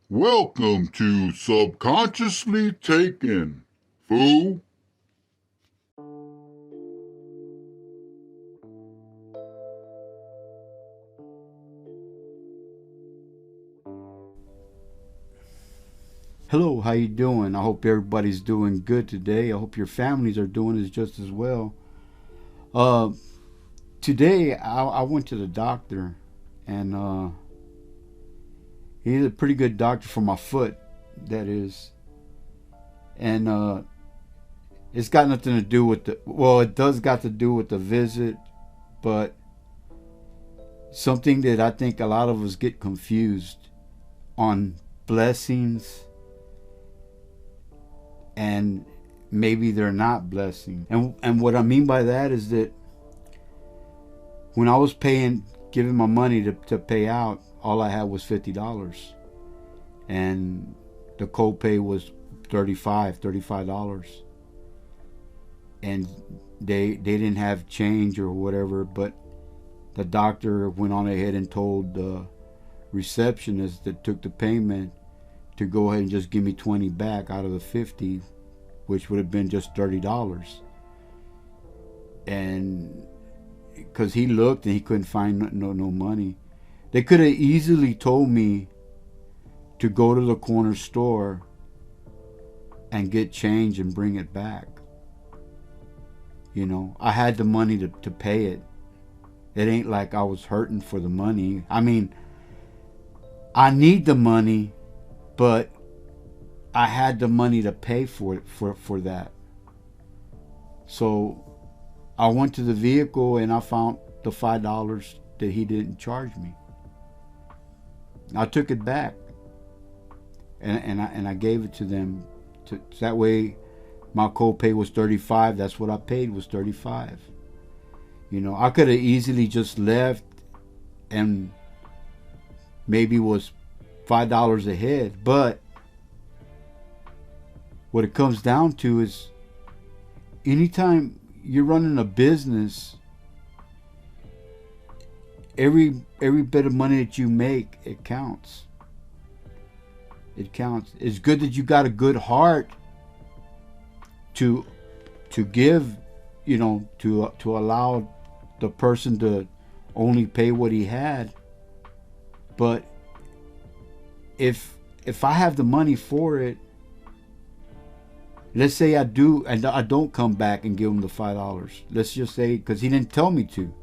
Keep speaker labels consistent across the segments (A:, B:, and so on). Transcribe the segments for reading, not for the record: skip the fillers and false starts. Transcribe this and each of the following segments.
A: Welcome to Subconsciously Taken, fool.
B: Hello, how you doing? I hope everybody's doing good today. I hope your families are doing as just as well. Uh, Today I went to the doctor, and he's a pretty good doctor for my foot, that is. And it's got nothing to do with it does got to do with the visit, but something that I think a lot of us get confused on blessings and maybe they're not blessings. And what I mean by that is that when I was giving my money to pay out, all I had was $50, and the copay was $35, and they didn't have change or whatever. But the doctor went on ahead and told the receptionist that took the payment to go ahead and just give me 20 back out of the 50, which would have been just $30. And because he looked and he couldn't find no money. They could have easily told me to go to the corner store and get change and bring it back. I had the money to pay it. It ain't like I was hurting for the money. I mean, I need the money, but I had the money to pay for it for that. So I went to the vehicle and I found the $5 that he didn't charge me. I took it back, and I gave it to them. That way, my copay was $35. That's what I paid, was $35. I could have easily just left and maybe was $5 ahead. But what it comes down to is, anytime you're running a business, every bit of money that you make, it counts. It counts. It's good that you got a good heart to give, to allow the person to only pay what he had. But if I have the money for it, let's say I do, and I don't come back and give him the $5. Let's just say, because he didn't tell me to.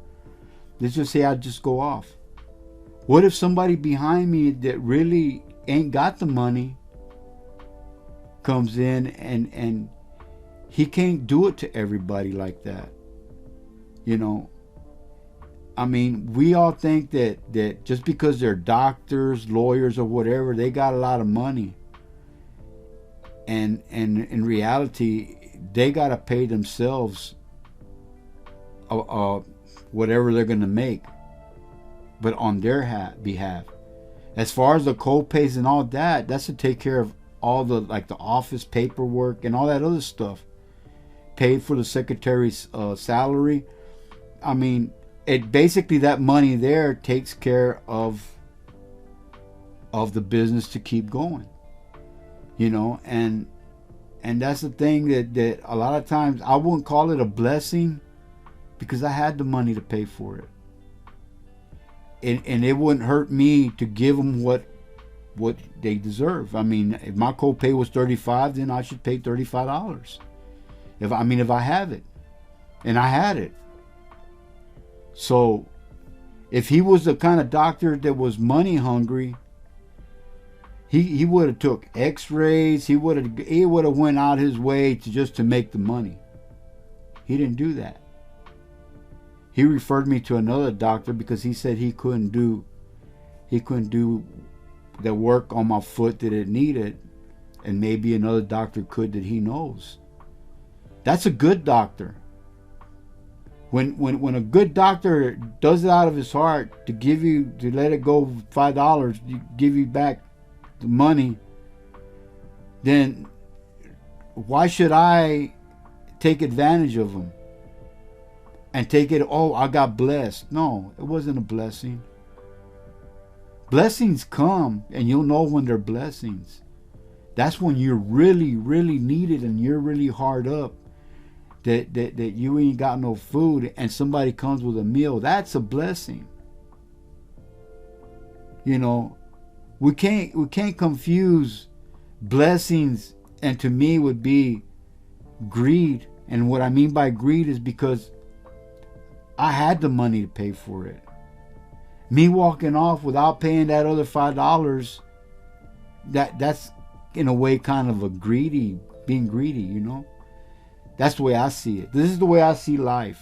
B: Let's just say I just go off. What if somebody behind me that really ain't got the money comes in and he can't do it to everybody like that? I mean, we all think that just because they're doctors, lawyers, or whatever, they got a lot of money. And in reality, they got to pay themselves whatever they're going to make, but on their behalf. As far as the co-pays and all that, that's to take care of all the office paperwork and all that other stuff. Paid for the secretary's salary. I mean, it basically, that money there takes care of the business to keep going. And that's the thing that a lot of times I wouldn't call it a blessing, because I had the money to pay for it. And it wouldn't hurt me to give them what they deserve. I mean, if my copay was $35, then I should pay $35. If I have it, and I had it. So if he was the kind of doctor that was money hungry, he would have took X-rays. He would have went out his way to make the money. He didn't do that. He referred me to another doctor because he said he couldn't do the work on my foot that it needed, and maybe another doctor could that he knows. That's a good doctor. When a good doctor does it out of his heart to let it go $5, give you back the money, then why should I take advantage of him and take it? Oh, I got blessed. No, it wasn't a blessing. Blessings come, and you'll know when they're blessings. That's when you're really, really needed and you're really hard up. That you ain't got no food and somebody comes with a meal. That's a blessing. You know, we can't confuse blessings, and to me would be greed. And what I mean by greed is because I had the money to pay for it. Me walking off without paying that other $5, that's in a way kind of being greedy, you know. That's the way I see it. This is the way I see life,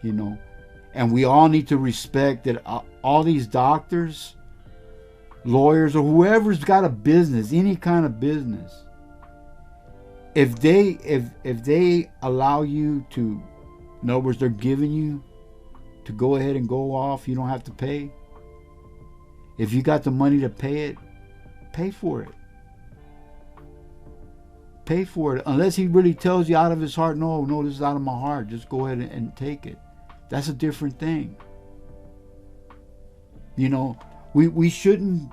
B: you know. And we all need to respect that all these doctors, lawyers, or whoever's got a business, any kind of business, if they allow you to, in other words, they're giving you to go ahead and go off, you don't have to pay. If you got the money to pay it, pay for it. Pay for it. Unless he really tells you out of his heart, no, this is out of my heart, just go ahead and take it. That's a different thing. You know, we shouldn't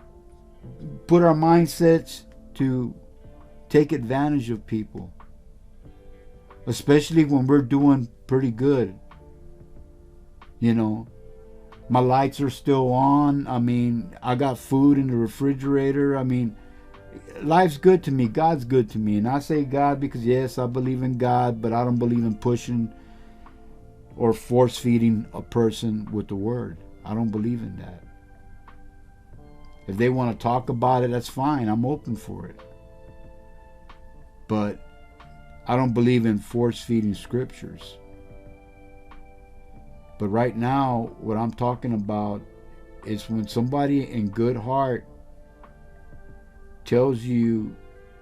B: put our mindsets to take advantage of people, especially when we're doing pretty good. You know, my lights are still on. I mean, I got food in the refrigerator. I mean, life's good to me. God's good to me. And I say God because, yes, I believe in God, but I don't believe in pushing or force feeding a person with the word. I don't believe in that. If they want to talk about it, that's fine. I'm open for it. But I don't believe in force feeding scriptures. But right now, what I'm talking about is when somebody in good heart tells you,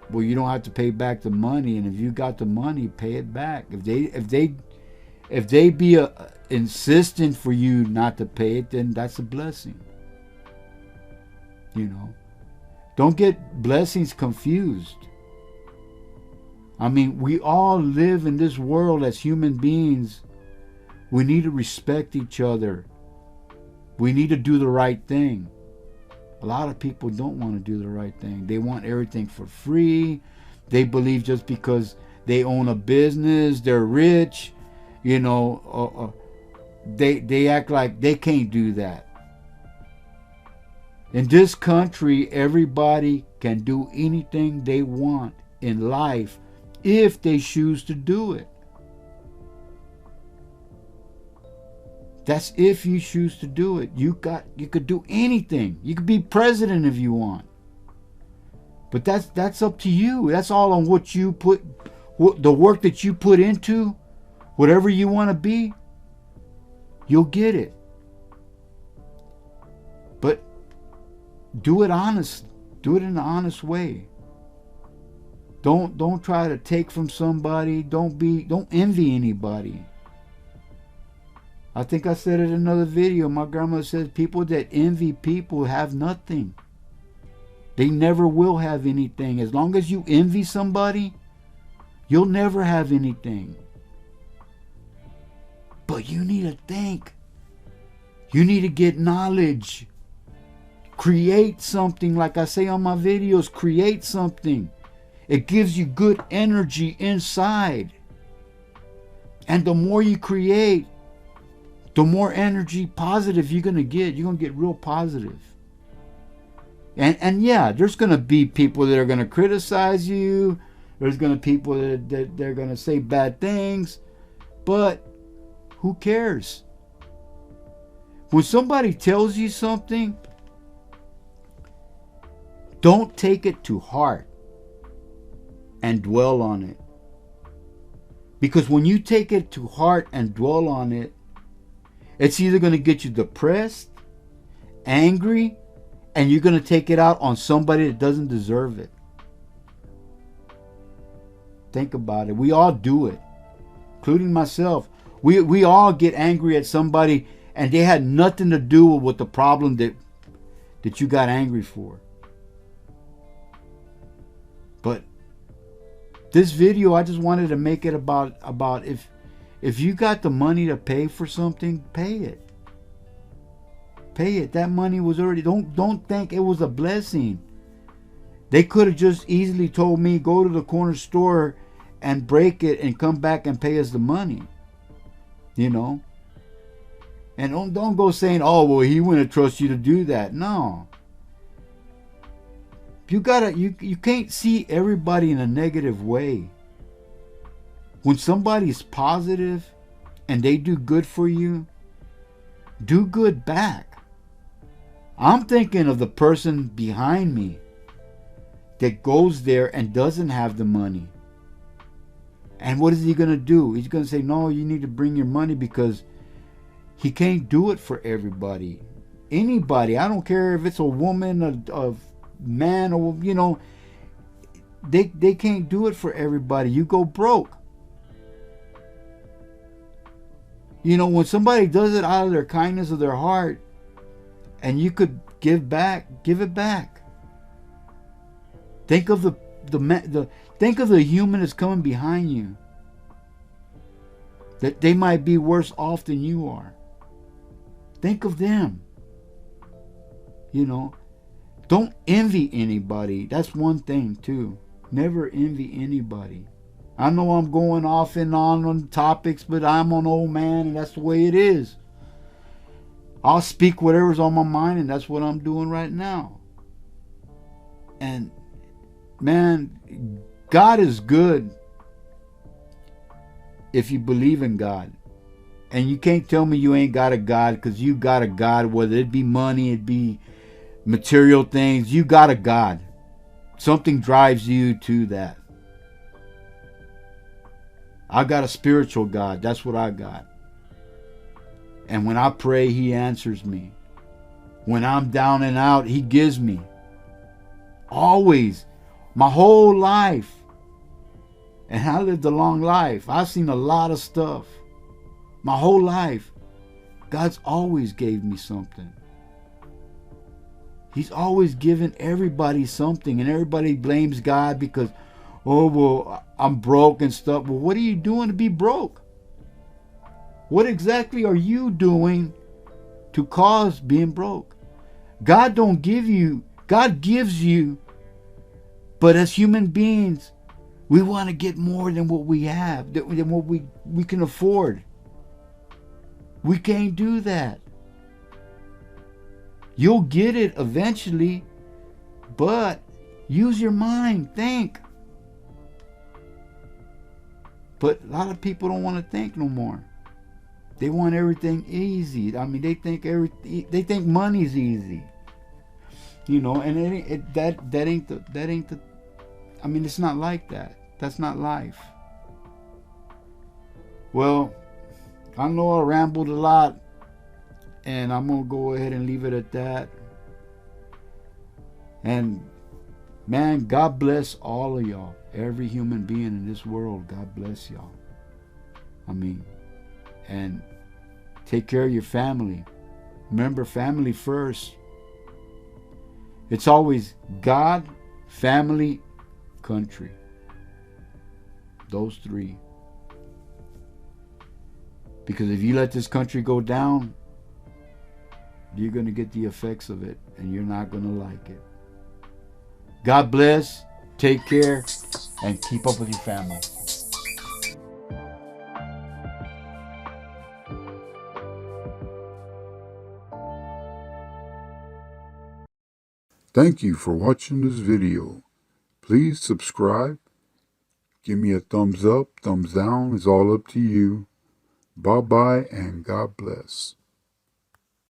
B: well, you don't have to pay back the money, and if you got the money, pay it back. If they be insistent for you not to pay it, then that's a blessing. You know, don't get blessings confused. I mean, we all live in this world as human beings. We need to respect each other. We need to do the right thing. A lot of people don't want to do the right thing. They want everything for free. They believe just because they own a business, they're rich, you know, they act like they can't do that. In this country, everybody can do anything they want in life if they choose to do it. That's if you choose to do it. You could do anything. You could be president if you want. But that's up to you. That's all on what you put, the work that you put into whatever you want to be. You'll get it. But do it honest. Do it in an honest way. Don't try to take from somebody. Don't envy anybody. I think I said it in another video. My grandma says people that envy people have nothing. They never will have anything. As long as you envy somebody, you'll never have anything. But you need to think. You need to get knowledge. Create something. Like I say on my videos, create something. It gives you good energy inside. And the more you create, the more energy positive you're going to get. You're going to get real positive. And yeah, there's going to be people that are going to criticize you. There's going to be people that they're going to say bad things. But who cares? When somebody tells you something, don't take it to heart and dwell on it. Because when you take it to heart and dwell on it, it's either going to get you depressed, angry, and you're going to take it out on somebody that doesn't deserve it. Think about it. We all do it, including myself. We all get angry at somebody and they had nothing to do with the problem that you got angry for. But this video, I just wanted to make it about if you got the money to pay for something, pay it. pay it. That money was already, don't think it was a blessing. They could have just easily told me, go to the corner store and break it and come back and pay us the money. You know? And don't go saying, oh, well, he wouldn't trust you to do that. No. You can't see everybody in a negative way. When somebody's positive and they do good for you, do good back. I'm thinking of the person behind me that goes there and doesn't have the money. And what is he going to do? He's going to say, no, you need to bring your money, because he can't do it for everybody. Anybody, I don't care if it's a woman, a man, or, you know, they can't do it for everybody. You go broke. You know, when somebody does it out of their kindness of their heart, and you could give back, give it back. Think of think of the human that's coming behind you. That they might be worse off than you are. Think of them. You know, don't envy anybody. That's one thing too. Never envy anybody. I know I'm going off and on topics, but I'm an old man, and that's the way it is. I'll speak whatever's on my mind, and that's what I'm doing right now. And man, God is good if you believe in God. And you can't tell me you ain't got a God, because you got a God, whether it be money, it be material things. You got a God. Something drives you to that. I got a spiritual God. That's what I got. And when I pray, He answers me. When I'm down and out, He gives me. Always. My whole life. And I lived a long life. I've seen a lot of stuff. My whole life. God's always gave me something. He's always given everybody something. And everybody blames God because, oh, well, I'm broke and stuff. Well, what are you doing to be broke? What exactly are you doing to cause being broke? God don't give you. God gives you. But as human beings, we want to get more than what we have, than what we can afford. We can't do that. You'll get it eventually, but use your mind, think. But a lot of people don't want to think no more. They want everything easy. I mean, they think money's easy. You know, and that ain't the. I mean, it's not like that. That's not life. Well, I know I rambled a lot, and I'm gonna go ahead and leave it at that. And man, God bless all of y'all. Every human being in this world, God bless y'all. I mean, and take care of your family. Remember, family first. It's always God, family, country. Those three. Because if you let this country go down, you're going to get the effects of it, and you're not going to like it. God bless, take care, and keep up with your family.
A: Thank you for watching this video. Please subscribe. Give me a thumbs up, thumbs down. It's all up to you. Bye-bye and God bless.